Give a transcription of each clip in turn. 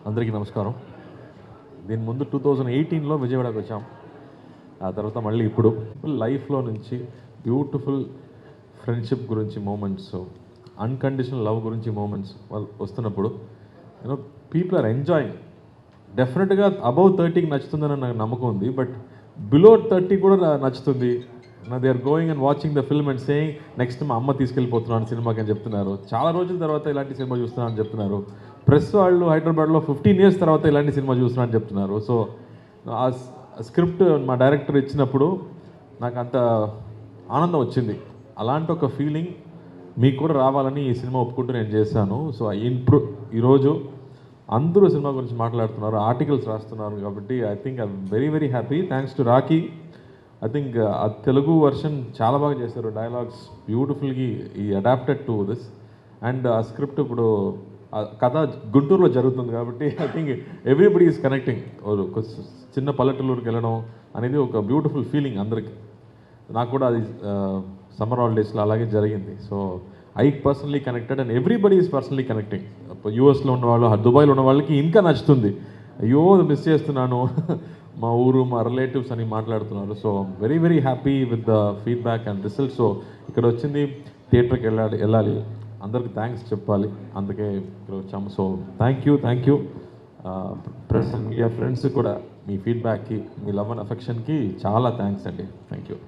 అందరికీ నమస్కారం. దీని ముందు 2018లో విజయవాడకు వచ్చాం. ఆ తర్వాత మళ్ళీ ఇప్పుడు లైఫ్లో నుంచి బ్యూటిఫుల్ ఫ్రెండ్షిప్ గురించి మూమెంట్స్, అన్కండిషనల్ లవ్ గురించి మూమెంట్స్ వస్తున్నప్పుడు యూనో పీపుల్ ఆర్ ఎంజాయింగ్. డెఫినెట్గా అబౌవ్ 30కి నచ్చుతుందని నాకు నమ్మకం ఉంది. బట్ బిలో 30 కూడా నచ్చుతుంది. They are going and watching the film and saying next మా అమ్మ తీసుకెళ్ళిపోతున్నాను సినిమాకి అని చెప్తున్నారు. చాలా రోజుల తర్వాత ఇలాంటి సినిమా చూస్తున్నాను అని చెప్తున్నారు. ప్రెస్ వాళ్ళు హైదరాబాద్లో 15 years తర్వాత ఇలాంటి సినిమా చూస్తున్నాను అని చెప్తున్నారు. సో ఆ స్క్రిప్ట్ మా డైరెక్టర్ ఇచ్చినప్పుడు నాకు అంత ఆనందం వచ్చింది. అలాంటి ఒక ఫీలింగ్ మీకు కూడా రావాలని ఈ సినిమా ఒప్పుకుంటూ నేను చేశాను. సో ఈరోజు అందరూ సినిమా గురించి మాట్లాడుతున్నారు, ఆర్టికల్స్ రాస్తున్నారు. కాబట్టి I think I very very happy. Thanks to Rocky. I think ఆ తెలుగు వర్షన్ చాలా బాగా చేశారు. డైలాగ్స్ బ్యూటిఫుల్గా ఈ అడాప్టెడ్ టు దిస్. అండ్ ఆ స్క్రిప్ట్ ఇప్పుడు కథ గుంటూరులో జరుగుతుంది కాబట్టి I think everybody is connecting. చిన్న పల్లెటూరుకి వెళ్ళడం అనేది ఒక బ్యూటిఫుల్ ఫీలింగ్ అందరికీ. నాకు కూడా అది సమ్మర్ హాలిడేస్లో అలాగే జరిగింది. So I personally connected and everybody is personally connecting. యూఎస్లో ఉన్నవాళ్ళు, దుబాయ్లో ఉన్న వాళ్ళకి ఇంకా నచ్చుతుంది. అయ్యో మిస్ చేస్తున్నాను మా ఊరు, మా రిలేటివ్స్ అని మాట్లాడుతున్నారు. So very very happy with the feedback and result. So ఇక్కడ వచ్చింది థియేటర్కి వెళ్ళాలి, అందరికి థ్యాంక్స్ చెప్పాలి, అందుకే ఇక్కడ వచ్చాము. So thank you press media friends కూడా మీ ఫీడ్బ్యాక్కి, మీ లవ్ అండ్ అఫెక్షన్కి చాలా థ్యాంక్స్ అండి. Thank you.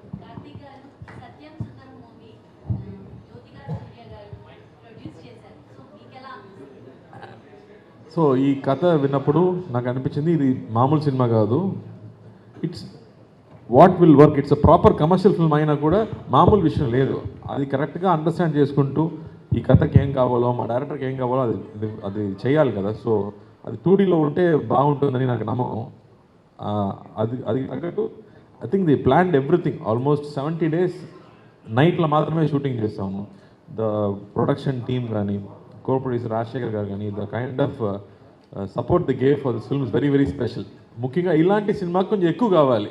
సో ఈ కథ విన్నప్పుడు నాకు అనిపించింది ఇది మామూలు సినిమా కాదు. It's what will work. It's a proper commercial film అయినా కూడా మామూలు విషయం లేదు. అది కరెక్ట్గా అండర్స్టాండ్ చేసుకుంటూ ఈ కథకి ఏం కావాలో, మా డైరెక్టర్కి ఏం కావాలో అది చేయాలి కదా. సో అది 2Dలో ఉంటే బాగుంటుందని నాకు నమ్మకం. అది తగ్గట్టు I think the planned everything. Almost 70 days నైట్లో మాత్రమే షూటింగ్ చేస్తాము. ద ప్రొడక్షన్ టీమ్ కానీ, కో ప్రొడ్యూసర్ రాజశేఖర్ గారు కానీ, the kind of support the gave for this film is very very special. ముఖ్యంగా ఇలాంటి సినిమాకి కొంచెం ఎక్కువ కావాలి.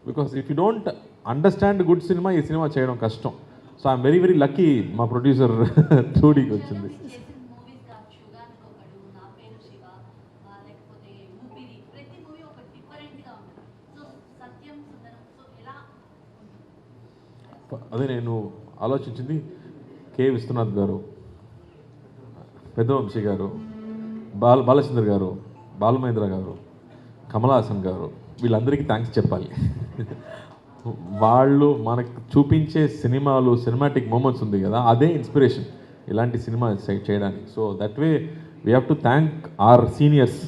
Because if you don't understand good cinema, ఈ సినిమా చేయడం కష్టం. So I'm very very lucky మా ప్రొడ్యూసర్ 2Dకి వచ్చింది. అదే నేను ఆలోచించింది. కె విశ్వనాథ్ గారు, పెద్దవంశీ గారు, బాలచంద్ర గారు, బాలమహేంద్ర గారు, కమల్ హాసన్ గారు, వీళ్ళందరికీ థ్యాంక్స్ చెప్పాలి. వాళ్ళు మనకు చూపించే సినిమాలు, సినిమాటిక్ మూమెంట్స్ ఉంది కదా, అదే ఇన్స్పిరేషన్ ఇలాంటి సినిమా చేయడానికి. So that way we have to thank our seniors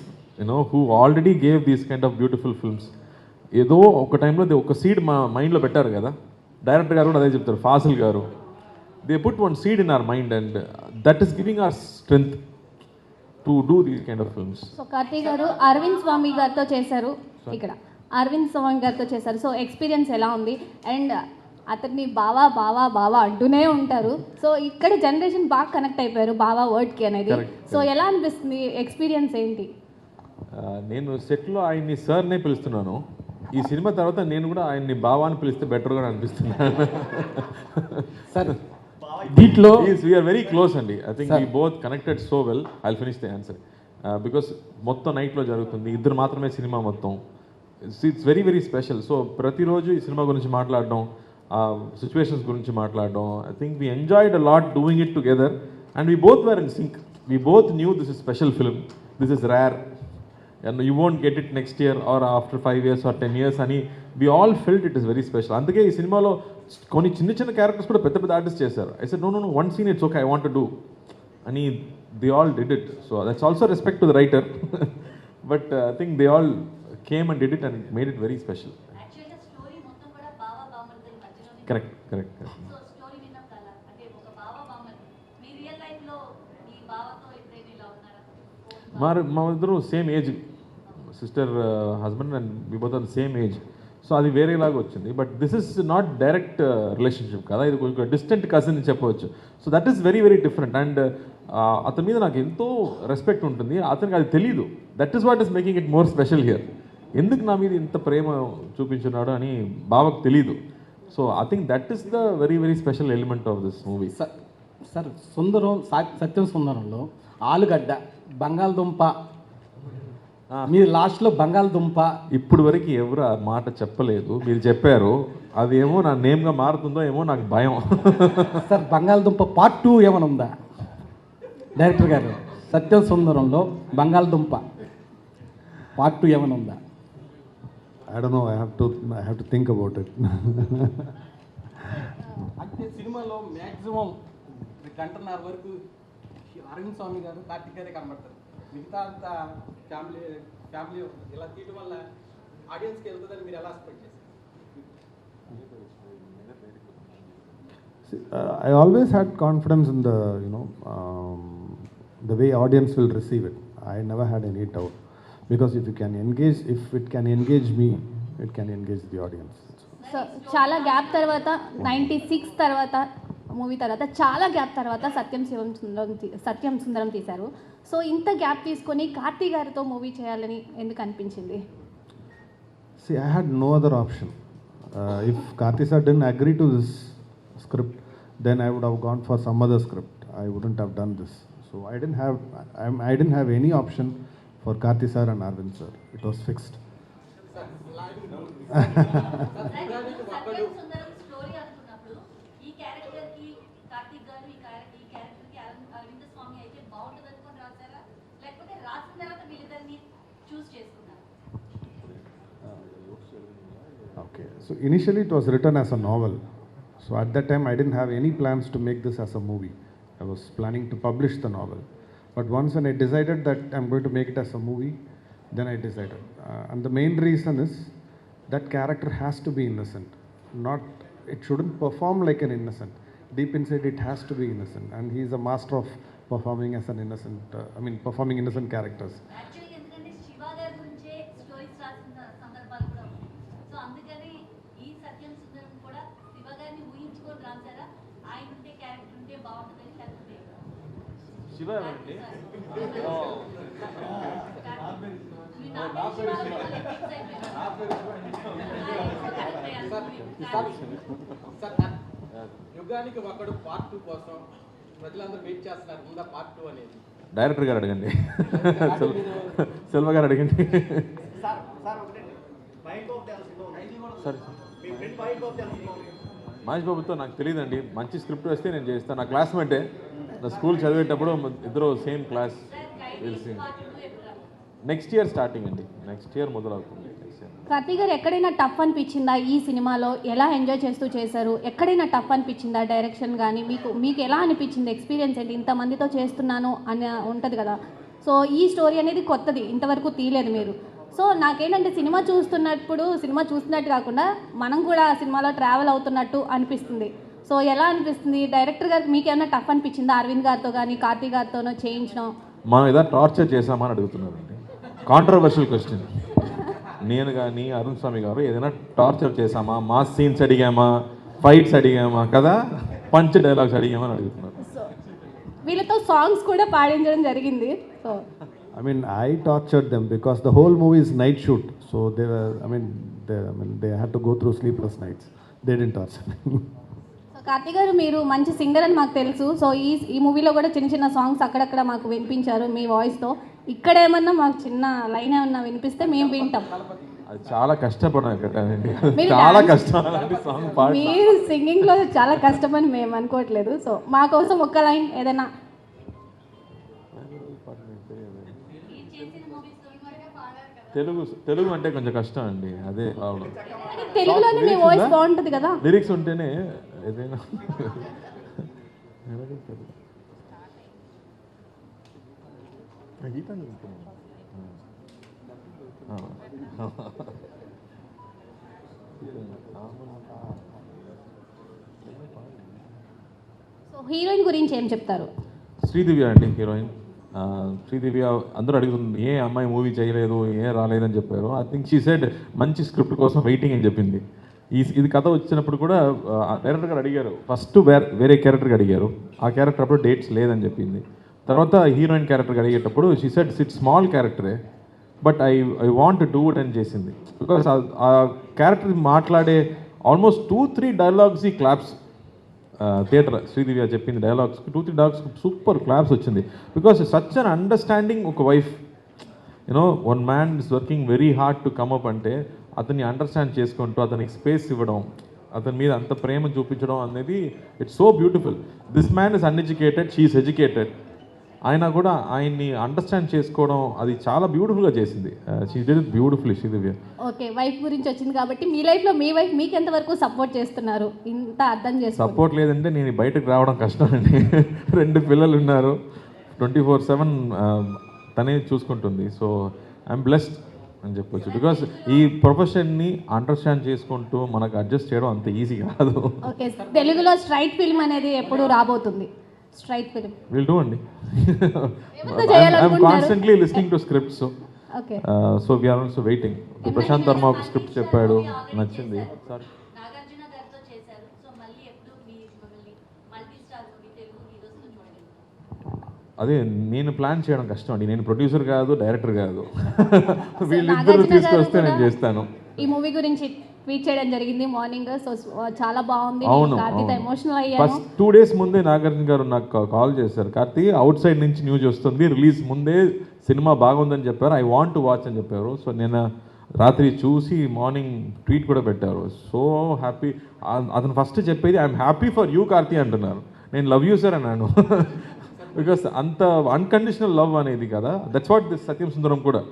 who already gave these kind of beautiful films. ఏదో ఒక టైంలో ఒక సీడ్ మా మైండ్లో పెట్టారు కదా. డైరెక్టర్ గారు కూడా అదే చెప్తారు, ఫాసిల్ గారు. They put one seed in our mind and that is giving hour strength to do these kind of films. So Karthik గారు అరవింద్ స్వామి గారితో చేశారు, ఇక్కడ అరవింద్ స్వామి గారితో చేశారు. సో ఎక్స్పీరియన్స్ ఎలా ఉంది? అండ్ అతన్ని బావా బావా బావా అంటూనే ఉంటారు. సో ఇక్కడ జనరేషన్ బాగా కనెక్ట్ అయిపోయారు బావా వర్డ్కి అనేది. సో ఎలా అనిపిస్తుంది? ఎక్స్పీరియన్స్ ఏంటి? నేను సెట్లో ఆయన్ని సార్నే పిలుస్తున్నాను. ఈ సినిమా తర్వాత నేను కూడా ఆయన్ని బావా అని పిలిస్తే బెటర్గా అనిపిస్తున్నాను. సార్ దీంట్లో వీఆర్ వెరీ క్లోజ్ అండి. I think we both connected so well. I will finish the answer. Because మొత్తం నైట్లో జరుగుతుంది, ఇద్దరు మాత్రమే సినిమా మొత్తం. It's very very special. So ప్రతిరోజు ఈ సినిమా గురించి మాట్లాడడం, సిచ్యువేషన్స్ గురించి మాట్లాడడం, I think we enjoyed a lot doing it together and we both were in sync. We both knew this is special film, this is rare and you won't get it next year or after 5 years or 10 years అని we all felt it is very special. అందుకే ఈ సినిమాలో కొన్ని చిన్న చిన్న characters కూడా పెద్ద పెద్ద ఆర్టిస్ట్ చేశారు. I said no one scene it's okay, I want to do అని they all did it. So that's also respect to the writer but I think they all came and did it and made it very special. Actually story మొత్తం కూడా బావా బామర్ది మధ్యలో correct. So story విన్నాం కదా, అంటే ఒక బావా బామర్ది మీ రియల్ లైఫ్ లో ఈ బావతో ఇద్దరు ఇలా ఉన్నారా? మా ఇద్దరు same age, sister husband and we both are same age. So అది వేరేలాగా వచ్చింది. But this is not direct relationship కదా, ఇది కొంచెం డిస్టెంట్ కజిన్ చెప్పవచ్చు. So that is very very different. And అతని మీద నాకు ఎంతో రెస్పెక్ట్ ఉంటుంది. అతనికి అది తెలీదు. That is what is making it more special here. ఎందుకు నా మీద ఇంత ప్రేమ చూపించున్నాడు అని బావకు తెలీదు. So I think that is the very very special element of this movie. Sir సత్యం సుందరంలో ఆలుగడ్డ, బంగాళదుంప, మీరు లాస్ట్లో బంగాళదుంప. ఇప్పుడు వరకు ఎవరు ఆ మాట చెప్పలేదు, మీరు చెప్పారు. అదేమో నా నేమ్గా మారుతుందో ఏమో నాకు భయం. సార్ బంగాళదుంప పార్ట్ 2 ఏమైనా ఉందా డైరెక్టర్ గారు? సత్యం సుందరంలో బంగాళదుంప పార్ట్ 2 ఏమైనా ఉందా? I don't know. I have to think about it. అంటే సినిమాలో మ్యాక్సిమం గంటన్నర వరకు అరవింద్ స్వామి గారు, కార్తిక్ గారే కనబడతారు. మిగతా అంతా ఫ్యామిలీ ఇలా తీయడం వల్ల ఆడియన్స్కి వెళ్తుందని మీరు ఎలా ఎక్స్పెక్ట్ చేస్తారు? See, I always had confidence in the way audience will receive it. I never had any doubt, because if it can engage me, it can engage the audience. So చాలా gap తర్వాత 96 తర్వాత movie తర్వాత చాలా gap తర్వాత సత్యం సుందరం తీశారు. So ఇంత gap తీసుకొని కార్తీ గారితో మూవీ చేయాలని ఎందుకు అనిపించింది? See, I had no other option. If Karthi sir didn't agree to this script, then I would have gone for some other script. I wouldn't have done this. So I didn't have any option for Karthi sir and Arvind sir. It was fixed. Satyam Sundaram story అనుకున్నప్పుడు ఈ character కి కార్తిక్ గారు, ఈ character కి అరవింద స్వామి అయితే బాగుంటుంది అనుకుని రాశారా, లేకపోతే రాసిన తర్వాత వీళ్ళిద్దరిని చూస్ చేసుకున్నారా? Okay. So initially it was written as a novel. So at that time I didn't have any plans to make this as a movie. I was planning to publish the novel. But once when I decided that I'm going to make it as a movie, then I decided. And the main reason is that character has to be innocent. It shouldn't perform like an innocent. Deep inside it has to be innocent. And he is a master of performing as an innocent, performing innocent characters. Actually ఎందుకంటే శివ గారి గురించే stories రాసిన సందర్భాలు కూడా ఉన్నాయి. So అందుకని ఈ సత్యం సుందరం కూడా శివ గారిని ఊహించుకొని రాశారా, ఆయన ఉంటే క్యారెక్టర్ ఉంటే బాగుంటుందని, లేకపోతే శివ ఎవరండి? యుగానికి ఒకడు పార్ట్ 2 కోసం ప్రజలందరూ వెయిట్ చేస్తున్నారు. ఉందా పార్ట్ 2 అనేది? డైరెక్టర్ గారు అడగండి, సెల్వ గారు అడగండి. సరే, మహేష్ బాబుతో నాకు తెలియదండి. మంచి స్క్రిప్ట్ వస్తే నేను చేస్తాను. నా క్లాస్మేటే, నా స్కూల్ చదివేటప్పుడు ఇద్దరు సేమ్ క్లాస్. తెలిసి నెక్స్ట్ ఇయర్ స్టార్టింగ్ అండి, నెక్స్ట్ ఇయర్ మొదలవుతుంది. కార్తీ గారు ఎక్కడైనా టఫ్ అనిపించిందా ఈ సినిమాలో? ఎలా ఎంజాయ్ చేస్తూ చేశారు? ఎక్కడైనా టఫ్ అనిపించిందా డైరెక్షన్ కానీ? మీకు ఎలా అనిపించింది? ఎక్స్పీరియన్స్ ఏంటి? ఇంతమందితో చేస్తున్నాను అని ఉంటుంది కదా. సో ఈ స్టోరీ అనేది కొత్తది, ఇంతవరకు తీయలేదు మీరు. సో నాకేంటంటే సినిమా చూస్తున్నట్టు కాకుండా మనం కూడా సినిమాలో ట్రావెల్ అవుతున్నట్టు అనిపిస్తుంది. సో ఎలా అనిపిస్తుంది? డైరెక్టర్ గారికి మీకు ఏమైనా టఫ్ అనిపించిందా? అరవింద్ గారితో కానీ కార్తీ గారితోనో చేయించడం? మనం ఏదైనా టార్చర్ చేసామని అడుగుతున్నారండి. Controversial question. నేను కానీ అరుణ్ స్వామి గారు ఏదైనా టార్చర్ చేసామా? మాస్ సీన్స్ అడిగామా? ఫైట్స్ అడిగామా? కదా, పంచ్ డైలాగ్స్ అడిగామా అని అడుగుతున్నారు. సో వీళ్ళతో సాంగ్స్ కూడా పాడించడం జరిగింది. So I tortured them because the whole movie is night shoot. So they had to go through sleepless nights. They didn't torture me. So Karthi గారు మీరు మంచి సింగర్ అని మాకు తెలుసు. సో ఈ మూవీలో కూడా చిన్న చిన్న సాంగ్స్ అక్కడక్కడ మాకు వినిపించారు మీ వాయిస్తో. ఇక్కడ ఏమన్నా మాకు చిన్న లైన్ ఏమన్నా వినిపిస్తే మేము వింటాం. అది చాలా కష్టపడాలి కదండి, మీరు చాలా dance- కష్టం సాంగ్ పాడి. మీరు సింగింగ్లో చాలా కష్టమని మేము అనుకోవట్లేదు. సో మా కోసం ఒక్క లైన్ ఏదైనా. మీరు చేసిన మూవీస్ పాడారు కదా. తెలుగు అంటే కొంచెం కష్టం అండి, అదే ప్రాబ్లం. కానీ తెలుగులోనే మీ వాయిస్ బాగుంటుంది కదా. లిరిక్స్ ఉంటేనే ఏదైనా. సో హీరోయిన్ గురించి ఏం చెప్తారు? శ్రీదివ్య అండి హీరోయిన్. శ్రీదివ్య అందరూ అడుగుతుంది ఏ అమ్మాయి మూవీ చేయలేదు, ఏ రాలేదని చెప్పారు. ఐ థింక్ షీ సెడ్ మంచి స్క్రిప్ట్ కోసం వెయిటింగ్ అని చెప్పింది. ఇది కథ వచ్చినప్పుడు కూడా డైరెక్టర్ గారు అడిగారు. ఫస్ట్ వేరే క్యారెక్టర్కి అడిగారు, ఆ క్యారెక్టర్ అప్పుడు డేట్స్ లేదని చెప్పింది. తర్వాత హీరోయిన్ క్యారెక్టర్కి అడిగేటప్పుడు షీ సెడ్ ఇట్స్ స్మాల్ క్యారెక్టరే but I want to do it అని చేసింది. బికాస్ ఆ క్యారెక్టర్ మాట్లాడే ఆల్మోస్ట్ 2-3 డైలాగ్స్ ఈ క్లాప్స్. థియేటర్ శ్రీదివ్య చెప్పింది డైలాగ్స్ 2-3 డైలాగ్స్ సూపర్ క్లాప్స్ వచ్చింది. బికాస్ సచ్ అన్ అండర్స్టాండింగ్ ఒక wife, you know one man is working very hard to come up అంటే అతన్ని అండర్స్టాండ్ చేసుకుంటూ అతనికి స్పేస్ ఇవ్వడం, అతని మీద అంత ప్రేమ చూపించడం అనేది it's so beautiful. This man is uneducated, she is educated, ఆయన కూడా ఆయన్ని అండర్స్టాండ్ చేసుకోవడం అది చాలా బ్యూటిఫుల్గా చేసింది. She did it beautifully Sri Divya. Okay, wife గురించి వచ్చింది కాబట్టి మీ లైఫ్లో మీ వైఫ్ మీకు ఎంతవరకు సపోర్ట్ చేస్తున్నారు? ఇంత అర్థం చేసుకో. సపోర్ట్ లేదంటే నేను బయటకు రావడం కష్టం అండి. 2 పిల్లలు ఉన్నారు, 24/7 తనే చూసుకుంటుంది. సో ఐఎమ్ బ్లెస్డ్ అని చెప్పొచ్చు. బికాస్ ఈ ప్రొఫెషన్ని అండర్స్టాండ్ చేసుకుంటూ మనకు అడ్జస్ట్ చేయడం అంత ఈజీ కాదు. ఓకే, తెలుగులో స్ట్రైట్ ఫిల్మ్ అనేది ఎప్పుడు రాబోతుంది? స్ట్రైట్ ఫిల్మ్ విల్ డూ అండి. ఏమంతా చేయాలనుకుంటున్నారు? Constantly listening to scripts. Okay, so we are also waiting. Prashanth Varma ఒక స్క్రిప్ట్ చెప్పాడు, నచ్చింది. సారీ, నాగార్జున గారితో చేశారు. సో మళ్ళీ ఎప్పుడు మిమ్మల్ని మల్టీ స్టార్ మూవీ తెలుగు హీరోస్తో చూడగలుగుతాం? అదే నేను ప్లాన్ చేయడం కష్టం అండి. నేను ప్రొడ్యూసర్ కాదు, డైరెక్టర్ కాదు. వీళ్ళిద్దరూ నాగార్జున గారు తీసుకొస్తే నేను కూడా చేస్తాను. ఈ మూవీ గురించి ట్వీట్ చేయడం జరిగింది మార్నింగ్. సో చాలా బాగుంది, అవును, కార్తీక్ ఎమోషనల్ అయ్యాను. ఫస్ట్ 2 days ముందే నాగార్జున గారు నాకు కాల్ చేశారు, కార్తీ అవుట్ సైడ్ నుంచి న్యూస్ వస్తుంది, రిలీజ్ ముందే సినిమా బాగుందని చెప్పారు, ఐ వాంట్ టు వాచ్ అని చెప్పారు. సో నేను రాత్రి చూసి మార్నింగ్ ట్వీట్ కూడా పెట్టారు. So happy. అతను ఫస్ట్ చెప్పేది I'm happy for you Karthi అంటున్నారు. నేను లవ్ యూ సార్ అన్నాను. బికాస్ అంత అన్కండిషనల్ లవ్ అనేది కదా, దట్స్ వాట్ దిస్ సత్యం సుందరం కూడా.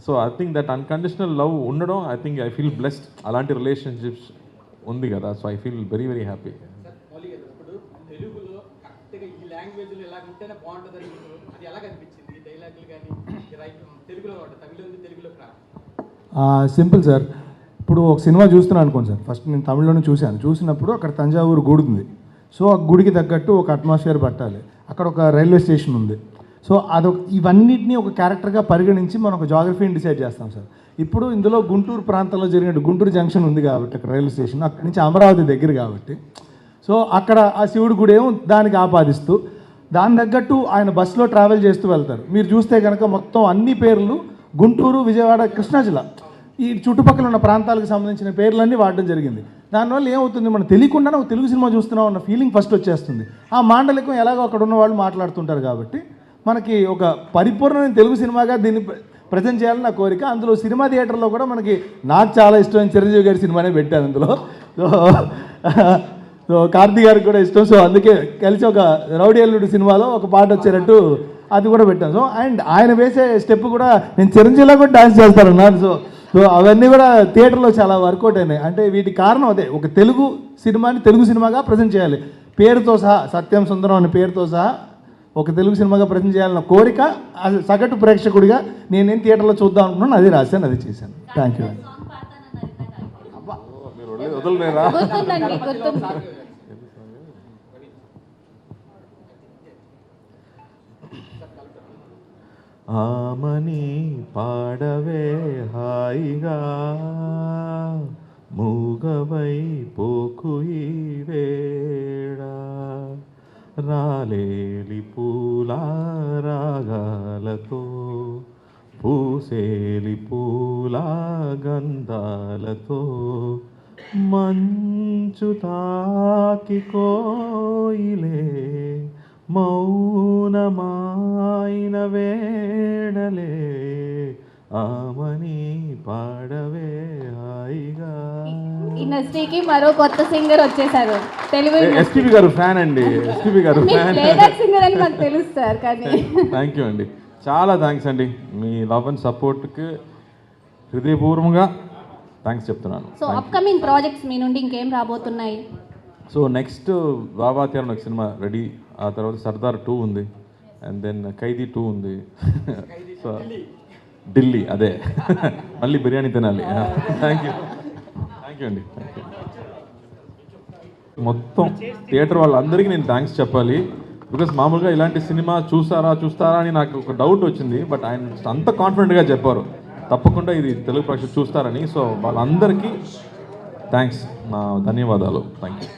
So I think that unconditional love ఉండడం, ఐ ఫీల్ బ్లెస్డ్. అలాంటి రిలేషన్షిప్స్ ఉంది కదా, so I feel very very happy. Sir Mouli గారు, ఇప్పుడు తెలుగులో కరెక్ట్గా ఈ లాంగ్వేజ్లో ఇలా ఉంటేనే బాగుంటుందని మీకు అది ఎలా కనిపించింది? ఈ డైలాగులు కానీ తెలుగులో తమిళ ఉంది, తెలుగులోకి రా. Simple sir. ఇప్పుడు ఒక సినిమా చూస్తున్నాను అనుకోండి సార్, ఫస్ట్ నేను తమిళ్లోనే చూసినప్పుడు అక్కడ తంజావూరు గుడి ఉంది. సో ఆ గుడికి తగ్గట్టు ఒక అట్మాస్ఫియర్ పట్టాలి. అక్కడ ఒక రైల్వే స్టేషన్ ఉంది. సో అదొక ఇవన్నిటిని ఒక క్యారెక్టర్గా పరిగణించి మనం ఒక జాగ్రఫీని డిసైడ్ చేస్తాం సార్. ఇప్పుడు ఇందులో గుంటూరు ప్రాంతంలో జరిగినట్టు గుంటూరు జంక్షన్ ఉంది కాబట్టి అక్కడ రైల్వే స్టేషన్, అక్కడి నుంచి అమరావతి దగ్గర కాబట్టి సో అక్కడ ఆ శివుడి గుడి ఏమో దానికి ఆపాదిస్తూ దాని తగ్గట్టు ఆయన బస్సులో ట్రావెల్ చేస్తూ వెళ్తారు. మీరు చూస్తే కనుక మొత్తం అన్ని పేర్లు గుంటూరు, విజయవాడ, కృష్ణా జిల్లా ఈ చుట్టుపక్కల ఉన్న ప్రాంతాలకు సంబంధించిన పేర్లన్నీ వాడడం జరిగింది. దానివల్ల ఏమవుతుంది, మనం తెలియకుండానే ఒక తెలుగు సినిమా చూస్తున్నాం అన్న ఫీలింగ్ ఫస్ట్ వచ్చేస్తుంది. ఆ మాండలికం ఎలాగో అక్కడ ఉన్న వాళ్ళు మాట్లాడుతుంటారు కాబట్టి మనకి ఒక పరిపూర్ణమైన తెలుగు సినిమాగా దీన్ని ప్రజెంట్ చేయాలని నా కోరిక. అందులో సినిమా థియేటర్లో కూడా మనకి నాకు చాలా ఇష్టమైన చిరంజీవి గారి సినిమానే పెట్టాను అందులో. సో కార్తీక్ గారికి కూడా ఇష్టం. సో అందుకే కలిసి ఒక రౌడీ అల్లుడు సినిమాలో ఒక పాట వచ్చేటట్టు అది కూడా పెట్టాను. సో అండ్ ఆయన వేసే స్టెప్ కూడా నేను చిరంజీవిలో కూడా డాన్స్ చేస్తానన్నాను. సో అవన్నీ కూడా థియేటర్లో చాలా వర్కౌట్ అయినాయి. అంటే వీటికి కారణం అదే, ఒక తెలుగు సినిమాని తెలుగు సినిమాగా ప్రజెంట్ చేయాలి, పేరుతో సహా సత్యం సుందరం అనే పేరుతో సహా ఒక తెలుగు సినిమాగా ప్రజెంట్ చేయాలన్న కోరిక సగటు ప్రేక్షకుడిగా నేనేం థియేటర్లో చూద్దాం అనుకున్నాను, అది రాశాను, అది చేశాను. Thank you. సాంగ్ పాడతానన్నారు ఇందాక. మీరు వదలలేరా? గుర్తుందండి, గుర్తుంది. ఆమని పాడవే హాయిగా, మూగవై పోకు ఈ వేళ, రాలేలి పూల రాగాలతో, పూసేలి పూల గంధాలతో, మంచు తాకి కోయిలే మౌనమాయిన వేళలే, ఆమని పాడవే హాయిగా. ఇండస్ట్రీకి మరో కొత్త సింగర్ వచ్చేసారు తెలుగు. ఎస్పీబీ గారు ఫ్యాన్ అండి, ఎస్పీబీ గారు ఫ్యాన్. ప్లేబ్యాక్ సింగర్ అని మాకు తెలుసు సార్, కానీ థ్యాంక్ యూ అండి, చాలా థ్యాంక్స్ అండి. మీ లవ్ అండ్ సపోర్ట్కి హృదయపూర్వకంగా థ్యాంక్స్ చెప్తున్నాను. సో అప్కమింగ్ ప్రాజెక్ట్స్ మీ నుండి ఇంకేం రాబోతున్నాయి? సో నెక్స్ట్ బాబాత్యారం ఒక సినిమా రెడీ, ఆ తర్వాత సర్దార్ 2 ఉంది, అండ్ దెన్ ఖైదీ 2 ఉంది. సో ఢిల్లీ, అదే మళ్ళీ బిర్యానీ తినాలి. థ్యాంక్ యూ అండి, థ్యాంక్ యూ. మొత్తం థియేటర్ వాళ్ళందరికీ నేను థ్యాంక్స్ చెప్పాలి. బికాస్ మామూలుగా ఇలాంటి సినిమా చూస్తారా అని నాకు ఒక డౌట్ వచ్చింది, బట్ ఆయన అంత కాన్ఫిడెంట్గా చెప్పారు తప్పకుండా ఇది తెలుగు ప్రేక్షకులు చూస్తారని. సో వాళ్ళందరికీ థ్యాంక్స్, నా ధన్యవాదాలు. Thank you.